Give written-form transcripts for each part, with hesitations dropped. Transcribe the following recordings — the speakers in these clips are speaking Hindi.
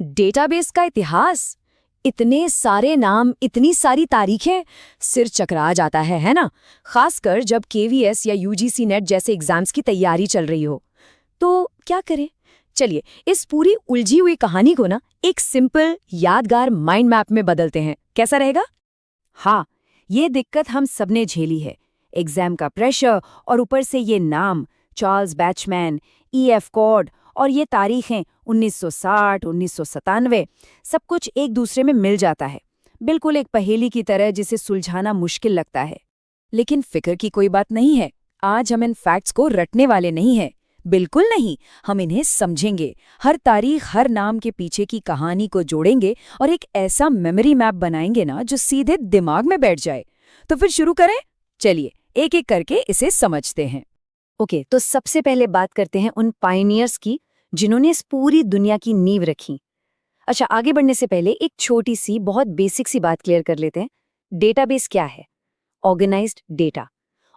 डेटाबेस का इतिहास, इतने सारे नाम, इतनी सारी तारीखें, सिर चकरा जाता है ना? खासकर जब केवीएस या यूजीसी नेट जैसे एग्जाम्स की तैयारी चल रही हो। तो क्या करें? चलिए इस पूरी उलझी हुई कहानी को ना एक सिंपल यादगार माइंड मैप में बदलते हैं। कैसा रहेगा? हाँ, ये दिक्कत हम सबने झेली है। एग्जाम का प्रेशर और ऊपर से ये नाम चार्ल्स बैचमैन, ईएफ कॉर्ड और ये तारीखें 1960, 1997, सब कुछ एक दूसरे में मिल जाता है। बिल्कुल एक पहेली की तरह जिसे सुलझाना मुश्किल लगता है। लेकिन फिक्र की कोई बात नहीं है। आज हम इन फैक्ट्स को रटने वाले नहीं हैं। बिल्कुल नहीं, हम इन्हें समझेंगे। हर तारीख, हर नाम के पीछे की कहानी को जोड़ेंगे और एक ऐसा मेमोरी मैप बनाएंगे ना जो सीधे दिमाग में बैठ जाए। तो फिर शुरू करें? चलिए एक एक करके इसे समझते हैं। ओके, तो सबसे पहले बात करते हैं उन पायनियर्स की जिन्होंने इस पूरी दुनिया की नींव रखी। अच्छा, आगे बढ़ने से पहले एक छोटी सी बहुत बेसिक सी बात क्लियर कर लेते हैं। डेटाबेस क्या है? Organised data.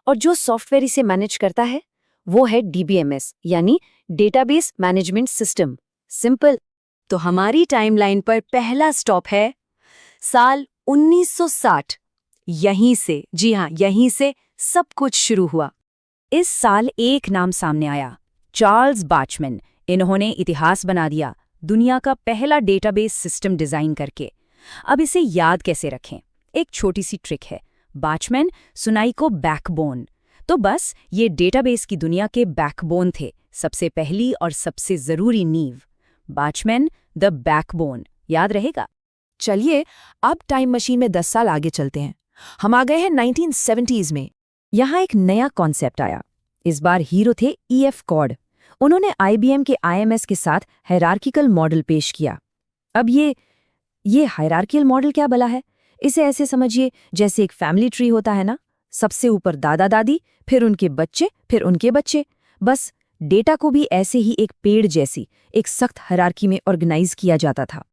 और जो सॉफ्टवेयर इसे मैनेज करता है वो है डीबीएमएस, यानी डेटाबेस मैनेजमेंट सिस्टम। सिंपल। तो हमारी टाइमलाइन पर पहला स्टॉप है साल 1960। यहीं से, जी हाँ, यहीं से सब कुछ शुरू हुआ। इस साल एक नाम सामने आया, चार्ल्स बैचमैन। इन्होंने इतिहास बना दिया, दुनिया का पहला डेटाबेस सिस्टम डिजाइन करके। अब इसे याद कैसे रखें? एक छोटी सी ट्रिक है। बैचमैन सुनाई को बैकबोन। तो बस ये डेटाबेस की दुनिया के बैकबोन थे, सबसे पहली और सबसे जरूरी नींव। बैचमैन द बैकबोन, याद रहेगा। चलिए अब टाइम मशीन में 10 साल आगे चलते हैं। हम आ गए हैं 1970s में। यहाँ एक नया कॉन्सेप्ट आया। इस बार हीरो थे ईएफ कॉर्ड। उन्होंने आईबीएम के आईएमएस के साथ हायरार्किकल मॉडल पेश किया। अब ये हायरार्किकल मॉडल क्या भला है? इसे ऐसे समझिए जैसे एक फैमिली ट्री होता है ना, सबसे ऊपर दादा दादी, फिर उनके बच्चे, फिर उनके बच्चे। बस डेटा को भी ऐसे ही एक पेड़ जैसी एक सख्त हायरार्की में ऑर्गेनाइज किया जाता था।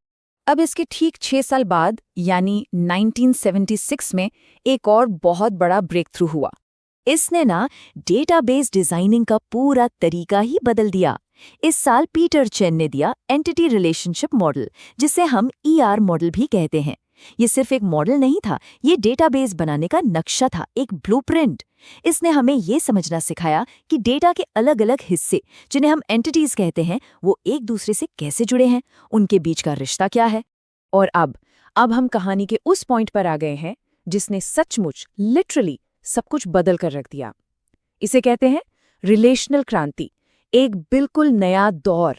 अब इसके ठीक 6 साल बाद यानी 1976 में एक और बहुत बड़ा ब्रेक थ्रू हुआ। इसने ना डेटाबेस डिजाइनिंग का पूरा तरीका ही बदल दिया। इस साल पीटर चेन ने दिया एंटिटी रिलेशनशिप मॉडल, जिसे हम ईआर मॉडल भी कहते हैं। ये सिर्फ एक मॉडल नहीं था, ये डेटाबेस बनाने का नक्शा था, एक ब्लूप्रिंट। इसने हमें ये समझना सिखाया कि डेटा के अलग अलग हिस्से, जिन्हें हम एंटिटीज कहते हैं, वो एक दूसरे से कैसे जुड़े हैं, उनके बीच का रिश्ता क्या है। और अब हम कहानी के उस पॉइंट पर आ गए हैं जिसने सचमुच लिटरली सब कुछ बदल कर रख दिया। इसे कहते हैं रिलेशनल क्रांति, एक बिल्कुल नया दौर।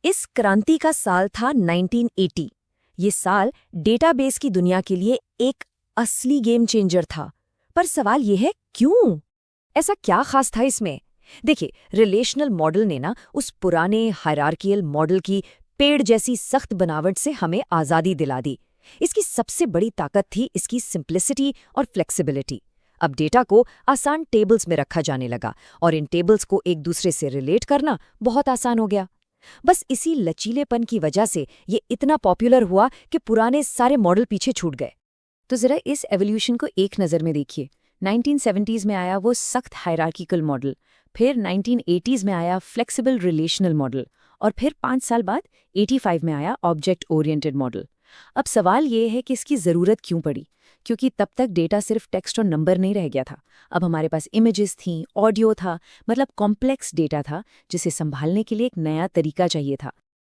इस क्रांति का साल था 1980। ये साल डेटाबेस की दुनिया के लिए एक असली गेम चेंजर था। पर सवाल ये है, क्यों? ऐसा क्या खास था इसमें? देखिए, रिलेशनल मॉडल ने ना उस पुराने हायरार्कियल मॉडल की पेड़ जैसी सख्त बनावट से हमें आज़ादी दिला दी। इसकी सबसे बड़ी ताकत थी इसकी सिंप्लिसिटी और फ्लेक्सिबिलिटी। अब डेटा को आसान टेबल्स में रखा जाने लगा और इन टेबल्स को एक दूसरे से रिलेट करना बहुत आसान हो गया। बस इसी लचीलेपन की वजह से ये इतना पॉपुलर हुआ कि पुराने सारे मॉडल पीछे छूट गए। तो जरा इस एवोल्यूशन को एक नज़र में देखिए। 1970s में आया वो सख्त हायरार्किकल मॉडल, फिर 1980s में आया फ्लेक्सिबल रिलेशनल मॉडल, और फिर 5 साल बाद 85 में आया ऑब्जेक्ट ओरिएंटेड मॉडल। अब सवाल ये है कि इसकी ज़रूरत क्यों पड़ी? क्योंकि तब तक डेटा सिर्फ टेक्स्ट और नंबर नहीं रह गया था। अब हमारे पास इमेजेस थीं, ऑडियो था, मतलब कॉम्प्लेक्स डेटा था जिसे संभालने के लिए एक नया तरीका चाहिए था।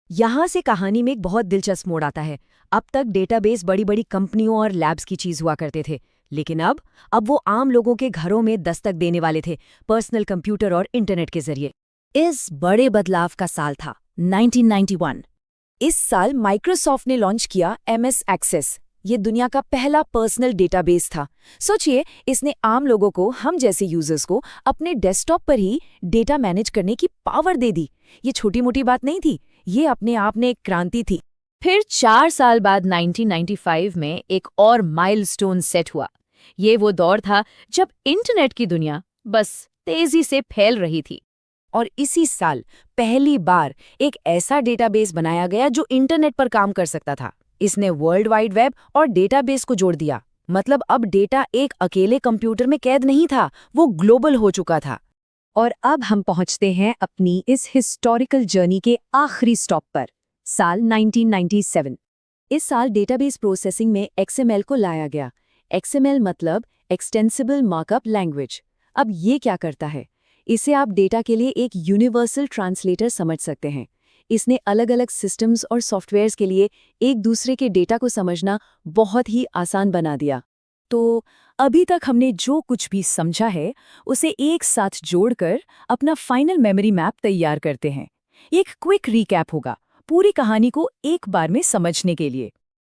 यहाँ से कहानी में एक बहुत दिलचस्प मोड़ आता है। अब तक डेटाबेस बड़ी बड़ी कंपनियों और लैब्स की चीज़ हुआ करते थे, लेकिन अब वो आम लोगों के घरों में दस्तक देने वाले थे, पर्सनल कंप्यूटर और इंटरनेट के जरिए। इस बड़े बदलाव का साल था 1991। इस साल माइक्रोसॉफ्ट ने लॉन्च किया MS एक्सेस। ये दुनिया का पहला पर्सनल डेटाबेस था। सोचिए, इसने आम लोगों को, हम जैसे यूजर्स को, अपने डेस्कटॉप पर ही डेटा मैनेज करने की पावर दे दी। ये छोटी मोटी बात नहीं थी, ये अपने आप में एक क्रांति थी। फिर 4 साल बाद 1995 में एक और माइलस्टोन सेट हुआ। ये वो दौर था जब इंटरनेट की दुनिया बस तेजी से फैल रही थी। और इसी साल पहली बार एक ऐसा डेटाबेस बनाया गया जो इंटरनेट पर काम कर सकता था। इसने वर्ल्ड वाइड वेब और डेटाबेस को जोड़ दिया। मतलब अब डेटा एक अकेले कंप्यूटर में कैद नहीं था, वो ग्लोबल हो चुका था। और अब हम पहुंचते हैं अपनी इस हिस्टोरिकल जर्नी के आखिरी स्टॉप पर, साल 1997। इस साल डेटाबेस प्रोसेसिंग में XML को लाया गया। XML मतलब एक्सटेंसिबल मार्कअप लैंग्वेज। अब ये क्या करता है? इसे आप डेटा के लिए एक यूनिवर्सल ट्रांसलेटर समझ सकते हैं। इसने अलग-अलग सिस्टम्स और सॉफ्टवेयर्स के लिए एक दूसरे के डेटा को समझना बहुत ही आसान बना दिया। तो अभी तक हमने जो कुछ भी समझा है उसे एक साथ जोड़कर अपना फाइनल मेमोरी मैप तैयार करते हैं। एक क्विक रिकैप होगा पूरी कहानी को एक बार में समझने के लिए।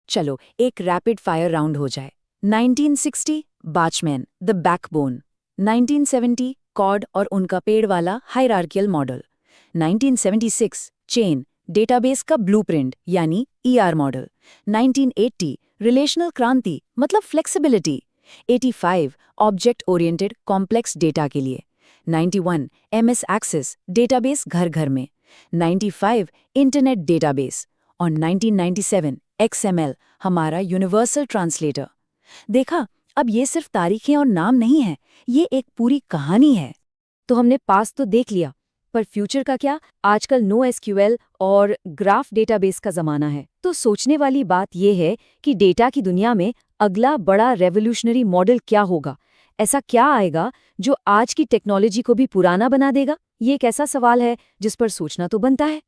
चलो एक रैपिड फायर राउंड हो जाए। 1960 बाचमैन द बैकबोन, 1970 कॉर्ड और उनका पेड़ वाला हायरार्कियल मॉडल, 1976 चेन डेटाबेस का ब्लूप्रिंट यानी ER मॉडल, 1980 रिलेशनल क्रांति मतलब flexibility, 85 object oriented complex data के लिए, 91 MS एक्सेस डेटाबेस घर घर में, 95 इंटरनेट डेटाबेस और 1997 XML हमारा यूनिवर्सल ट्रांसलेटर। देखा, अब ये सिर्फ तारीखें और नाम नहीं है, ये एक पूरी कहानी है। तो हमने पास तो देख लिया, पर फ्यूचर का क्या? आजकल NoSQL और ग्राफ डेटाबेस का ज़माना है। तो सोचने वाली बात यह है कि डेटा की दुनिया में अगला बड़ा रेवोल्यूशनरी मॉडल क्या होगा? ऐसा क्या आएगा जो आज की टेक्नोलॉजी को भी पुराना बना देगा? ये एक ऐसा सवाल है जिस पर सोचना तो बनता है।